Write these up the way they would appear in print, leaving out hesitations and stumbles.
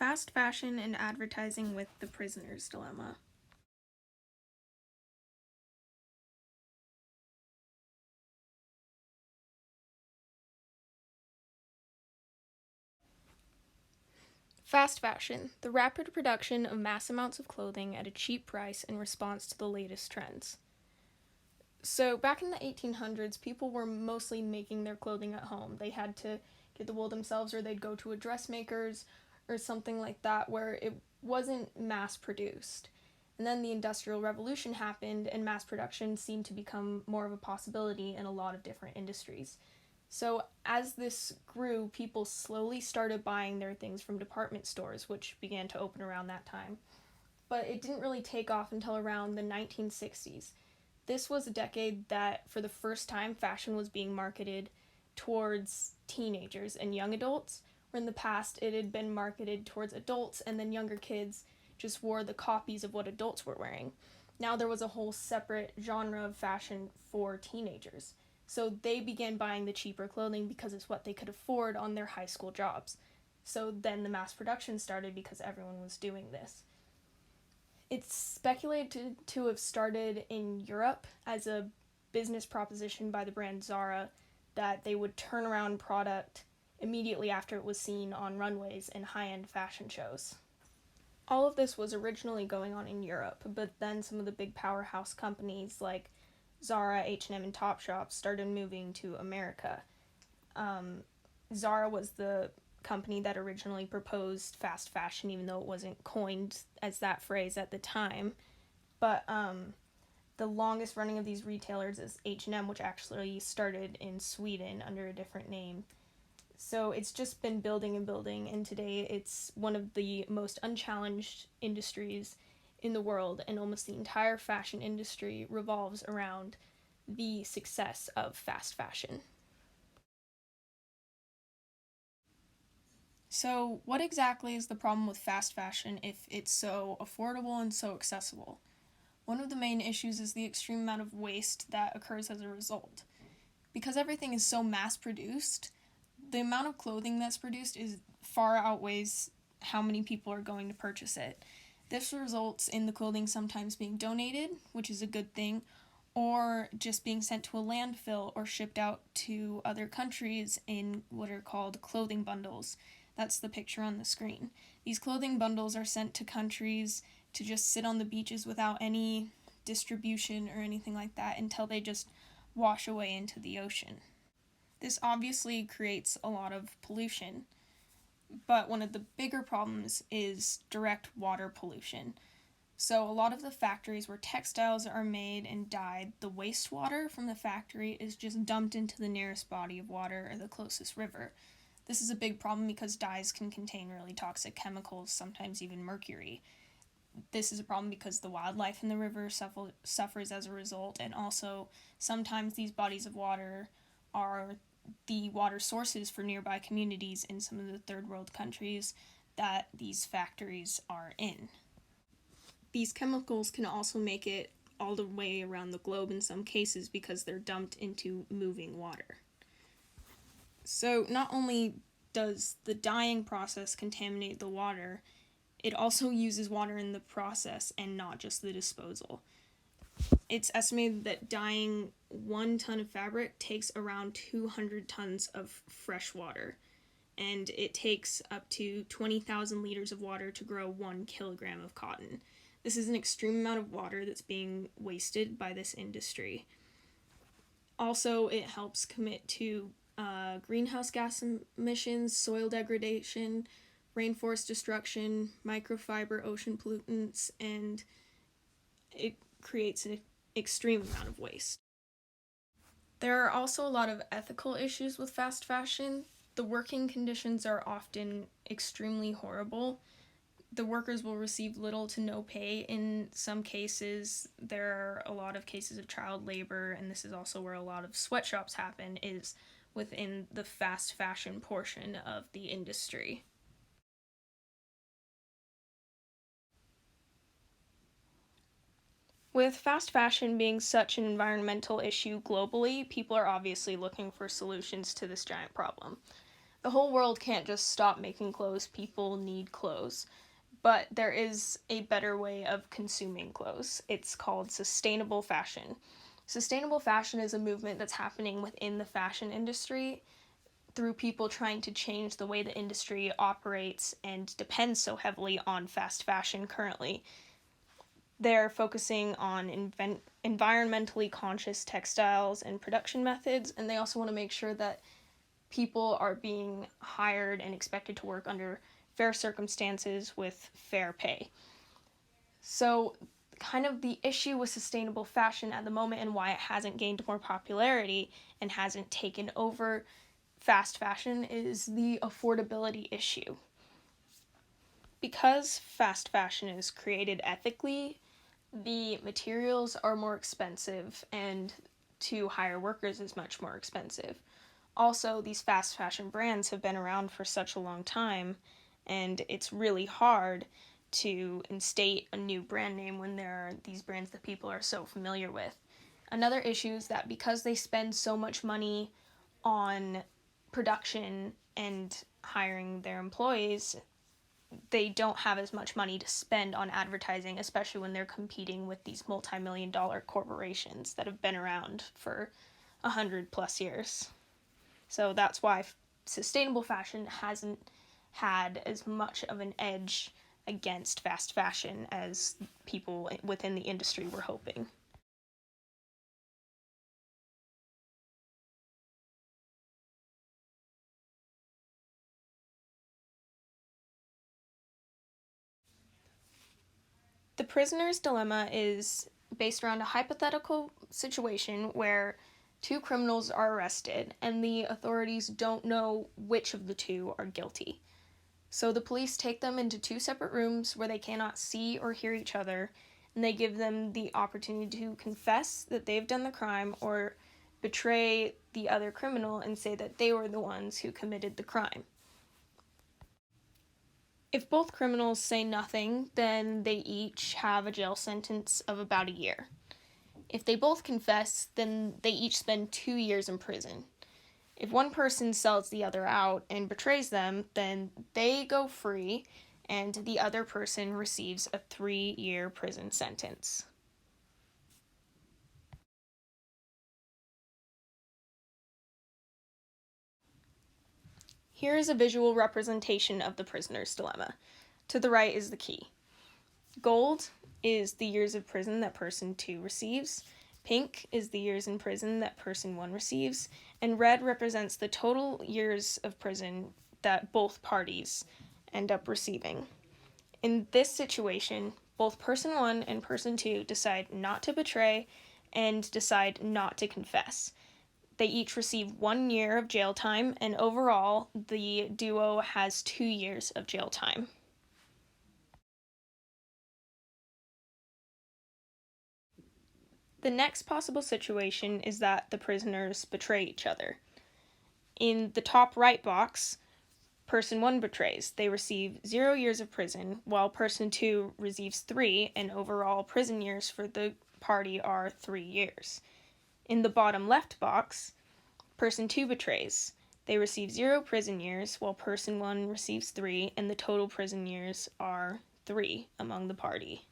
Fast fashion and advertising with the prisoner's dilemma. Fast fashion, the rapid production of mass amounts of clothing at a cheap price in response to the latest trends. So, back in the 1800s, people were mostly making their clothing at home. They had to get the wool themselves, or they'd go to a dressmaker's or something like that where it wasn't mass produced. And then the Industrial Revolution happened, and mass production seemed to become more of a possibility in a lot of different industries. So, as this grew, people slowly started buying their things from department stores, which began to open around that time. But it didn't really take off until around the 1960s. This was a decade that, for the first time, fashion was being marketed towards teenagers and young adults, where in the past it had been marketed towards adults and then younger kids just wore the copies of what adults were wearing. Now there was a whole separate genre of fashion for teenagers. So they began buying the cheaper clothing because it's what they could afford on their high school jobs. So then the mass production started because everyone was doing this. It's speculated to have started in Europe as a business proposition by the brand Zara that they would turn around product immediately after it was seen on runways and high-end fashion shows. All of this was originally going on in Europe, but then some of the big powerhouse companies like Zara, H&M, and Topshop started moving to America. Zara was the company that originally proposed fast fashion, even though it wasn't coined as that phrase at the time. But the longest running of these retailers is H&M, which actually started in Sweden under a different name. So it's just been building and building, and today it's one of the most unchallenged industries in the world, and almost the entire fashion industry revolves around the success of fast fashion. So, what exactly is the problem with fast fashion if it's so affordable and so accessible? One of the main issues is the extreme amount of waste that occurs as a result. Because everything is so mass produced, the amount of clothing that's produced is far outweighs how many people are going to purchase it. This results in the clothing sometimes being donated, which is a good thing, or just being sent to a landfill or shipped out to other countries in what are called clothing bundles. That's the picture on the screen. These clothing bundles are sent to countries to just sit on the beaches without any distribution or anything like that until they just wash away into the ocean. This obviously creates a lot of pollution, but one of the bigger problems is direct water pollution. So, a lot of the factories where textiles are made and dyed, the wastewater from the factory is just dumped into the nearest body of water or the closest river. This is a big problem because dyes can contain really toxic chemicals, sometimes even mercury. This is a problem because the wildlife in the river suffers as a result, and also sometimes these bodies of water are the water sources for nearby communities in some of the third world countries that these factories are in. These chemicals can also make it all the way around the globe in some cases because they're dumped into moving water. So, not only does the dyeing process contaminate the water, it also uses water in the process and not just the disposal. It's estimated that dyeing 1 ton of fabric takes around 200 tons of fresh water, and it takes up to 20,000 liters of water to grow 1 kilogram of cotton. This is an extreme amount of water that's being wasted by this industry. Also, it helps commit to greenhouse gas emissions, soil degradation, rainforest destruction, microfiber ocean pollutants, and it creates an extreme amount of waste. There are also a lot of ethical issues with fast fashion. The working conditions are often extremely horrible. The workers will receive little to no pay. In some cases, there are a lot of cases of child labor, and this is also where a lot of sweatshops happen, is within the fast fashion portion of the industry. With fast fashion being such an environmental issue globally, people are obviously looking for solutions to this giant problem. The whole world can't just stop making clothes. People need clothes. But there is a better way of consuming clothes. It's called sustainable fashion. Sustainable fashion is a movement that's happening within the fashion industry through people trying to change the way the industry operates and depends so heavily on fast fashion currently. They're focusing on environmentally conscious textiles and production methods, and they also want to make sure that people are being hired and expected to work under fair circumstances with fair pay. So, kind of the issue with sustainable fashion at the moment and why it hasn't gained more popularity and hasn't taken over fast fashion is the affordability issue. Because fast fashion is created ethically, the materials are more expensive and to hire workers is much more expensive. Also, these fast fashion brands have been around for such a long time, and it's really hard to instate a new brand name when there are these brands that people are so familiar with. Another issue is that because they spend so much money on production and hiring their employees, they don't have as much money to spend on advertising, especially when they're competing with these multi-million-dollar corporations that have been around for 100+ years. So that's why sustainable fashion hasn't had as much of an edge against fast fashion as people within the industry were hoping. The prisoner's dilemma is based around a hypothetical situation where two criminals are arrested and the authorities don't know which of the two are guilty. So the police take them into two separate rooms where they cannot see or hear each other, and they give them the opportunity to confess that they've done the crime or betray the other criminal and say that they were the ones who committed the crime. If both criminals say nothing, then they each have a jail sentence of about a year. If they both confess, then they each spend 2 years in prison. If one person sells the other out and betrays them, then they go free and the other person receives a 3-year prison sentence. Here is a visual representation of the prisoner's dilemma. To the right is the key. Gold is the years of prison that person 2 receives. Pink is the years in prison that person 1 receives. And red represents the total years of prison that both parties end up receiving. In this situation, both person 1 and person 2 decide not to betray and decide not to confess. They each receive 1 year of jail time, and overall, the duo has 2 years of jail time. The next possible situation is that the prisoners betray each other. In the top right box, person 1 betrays. They receive 0 years of prison, while person 2 receives 3, and overall prison years for the party are 3 years. In the bottom left box, person 2 betrays. They receive 0 prison years, while person 1 receives 3, and the total prison years are 3 among the party.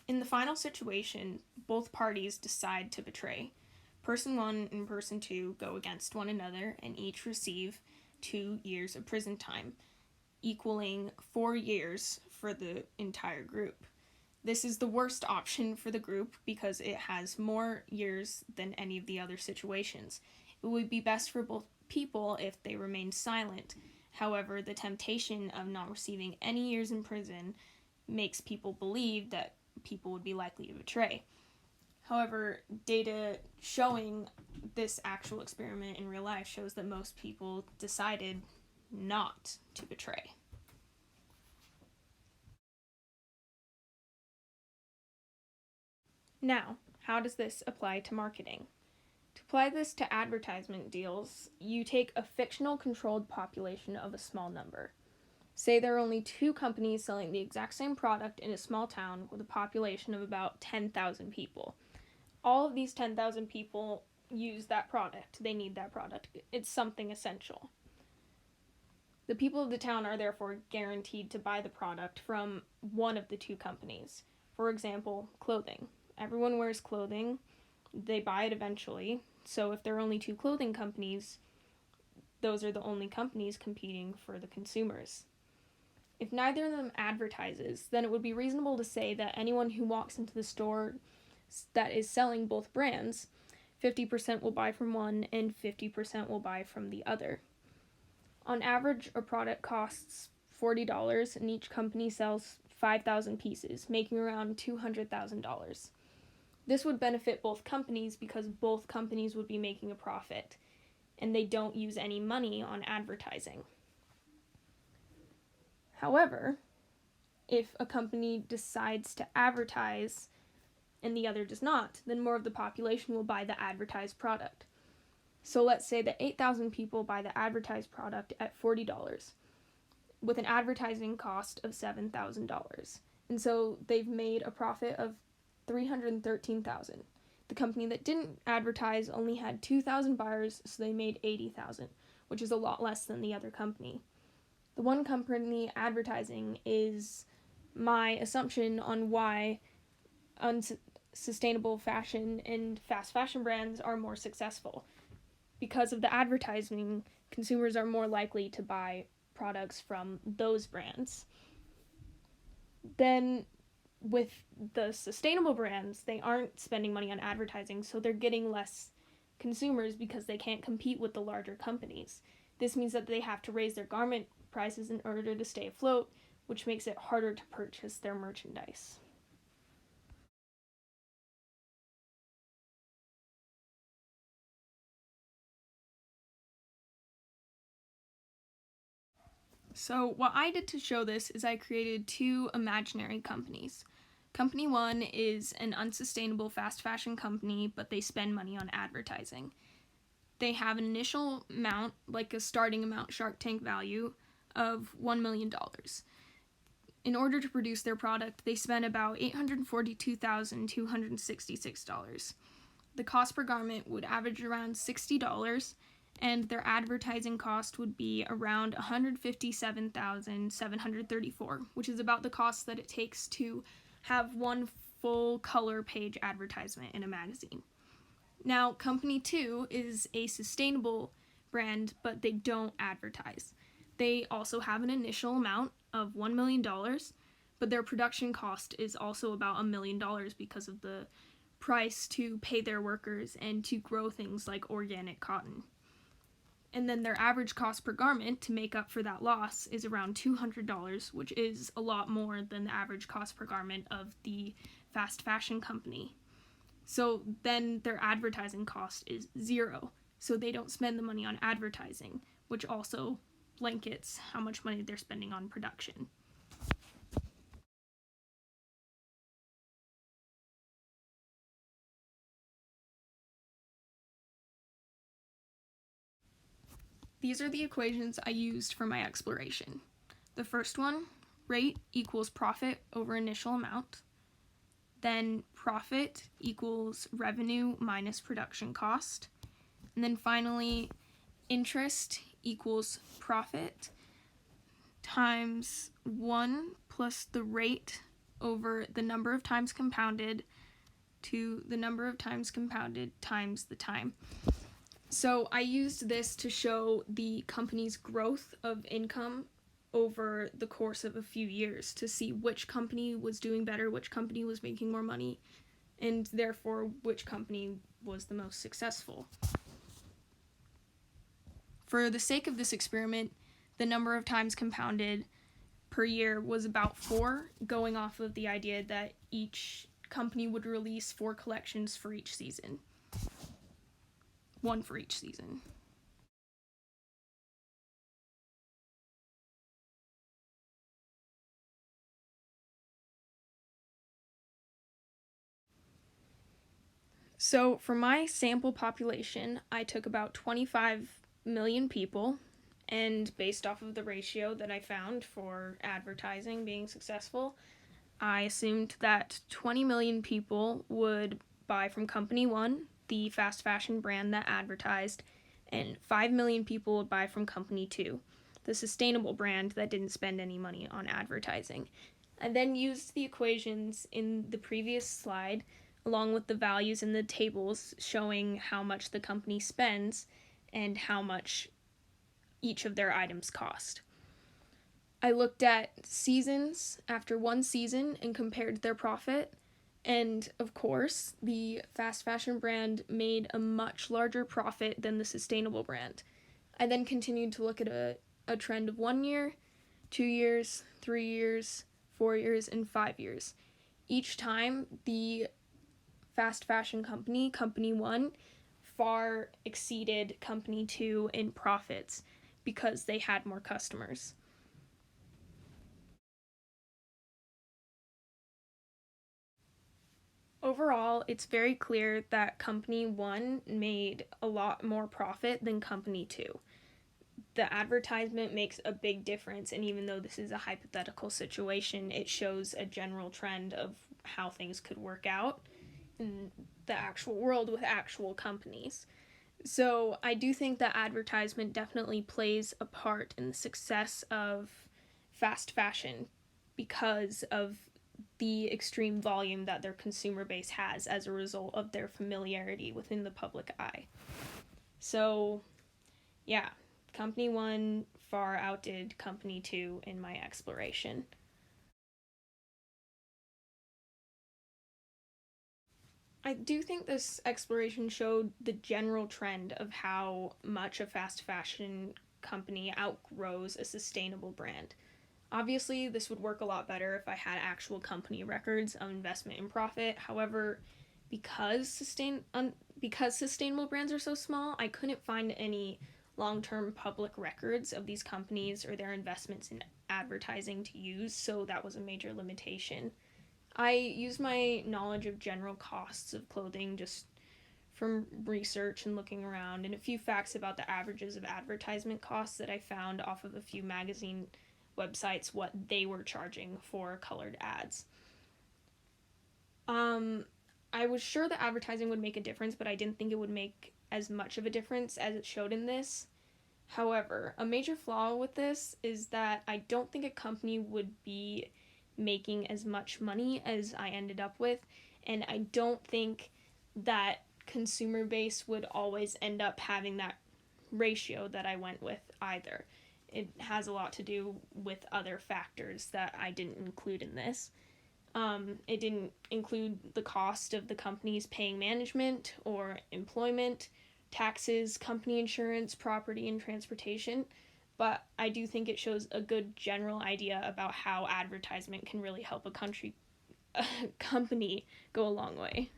In the final situation, both parties decide to betray. Person 1 and person 2 go against one another and each receive 2 years of prison time, equaling 4 years for the entire group. This is the worst option for the group because it has more years than any of the other situations. It would be best for both people if they remained silent. However, the temptation of not receiving any years in prison makes people believe that people would be likely to betray. However, data showing this actual experiment in real life shows that most people decided not to betray. Now, how does this apply to marketing? To apply this to advertisement deals, you take a fictional controlled population of a small number. Say there are only 2 companies selling the exact same product in a small town with a population of about 10,000 people. All of these 10,000 people use that product. They need that product. It's something essential. The people of the town are therefore guaranteed to buy the product from one of the two companies. For example, clothing. Everyone wears clothing. They buy it eventually. So if there are only two clothing companies, those are the only companies competing for the consumers. If neither of them advertises, then it would be reasonable to say that anyone who walks into the store that is selling both brands, 50% will buy from one and 50% will buy from the other. On average, a product costs $40 and each company sells 5,000 pieces, making around $200,000. This would benefit both companies because both companies would be making a profit, and they don't use any money on advertising. However, if a company decides to advertise and the other does not, then more of the population will buy the advertised product. So let's say that 8,000 people buy the advertised product at $40 with an advertising cost of $7,000. And so they've made a profit of $313,000. The company that didn't advertise only had 2,000 buyers, so they made $80,000, which is a lot less than the other company. The one company advertising is my assumption on why unsustainable fashion and fast fashion brands are more successful. Because of the advertising, consumers are more likely to buy products from those brands. Then with the sustainable brands, they aren't spending money on advertising, so they're getting less consumers because they can't compete with the larger companies. This means that they have to raise their garment prices in order to stay afloat, which makes it harder to purchase their merchandise. So what I did to show this is I created two imaginary companies. Company one is an unsustainable fast fashion company, but they spend money on advertising. They have an initial amount, like a starting amount Shark Tank value, of $1 million. In order to produce their product, they spend about $842,266. The cost per garment would average around $60, and their advertising cost would be around $157,734, which is about the cost that it takes to have one full color page advertisement in a magazine. Now, Company 2 is a sustainable brand, but they don't advertise. They also have an initial amount of $1 million, but their production cost is also about $1 million because of the price to pay their workers and to grow things like organic cotton. And then their average cost per garment to make up for that loss is around $200, which is a lot more than the average cost per garment of the fast fashion company. So then their advertising cost is $0. So they don't spend the money on advertising, which also blankets how much money they're spending on production. These are the equations I used for my exploration. The first one, rate equals profit over initial amount. Then profit equals revenue minus production cost. And then finally, interest equals profit times 1 plus the rate over the number of times compounded to the number of times compounded times the time. So I used this to show the company's growth of income over the course of a few years to see which company was doing better, which company was making more money, and therefore which company was the most successful. For the sake of this experiment, the number of times compounded per year was about 4, going off of the idea that each company would release 4 collections for each season. 1 for each season. So for my sample population, I took about 25 million people, and based off of the ratio that I found for advertising being successful, I assumed that 20 million people would buy from Company One, the fast fashion brand that advertised, and 5 million people would buy from Company Two, the sustainable brand that didn't spend any money on advertising. I then used the equations in the previous slide along with the values in the tables showing how much the company spends and how much each of their items cost. I looked at seasons after one season and compared their profit. And of course, the fast fashion brand made a much larger profit than the sustainable brand. I then continued to look at a trend of 1 year, 2 years, 3 years, 4 years, and 5 years. Each time, the fast fashion company, Company One, far exceeded Company Two in profits because they had more customers. Overall, it's very clear that Company One made a lot more profit than Company Two. The advertisement makes a big difference, and even though this is a hypothetical situation, it shows a general trend of how things could work out in the actual world with actual companies. So I do think that advertisement definitely plays a part in the success of fast fashion because of the extreme volume that their consumer base has as a result of their familiarity within the public eye. So, yeah, Company One far outdid Company Two in my exploration. I do think this exploration showed the general trend of how much a fast fashion company outgrows a sustainable brand. Obviously, this would work a lot better if I had actual company records of investment and profit. However, because sustainable brands are so small, I couldn't find any long-term public records of these companies or their investments in advertising to use, so that was a major limitation. I use my knowledge of general costs of clothing just from research and looking around, and a few facts about the averages of advertisement costs that I found off of a few magazine websites, what they were charging for colored ads. Um, I was sure that advertising would make a difference, but I didn't think it would make as much of a difference as it showed in this. However, a major flaw with this is that I don't think a company would be making as much money as I ended up with, and I don't think that consumer base would always end up having that ratio that I went with either. It has a lot to do with other factors that I didn't include in this. It didn't include the cost of the companies paying management or employment, taxes, company insurance, property, and transportation. But I do think it shows a good general idea about how advertisement can really help a company go a long way.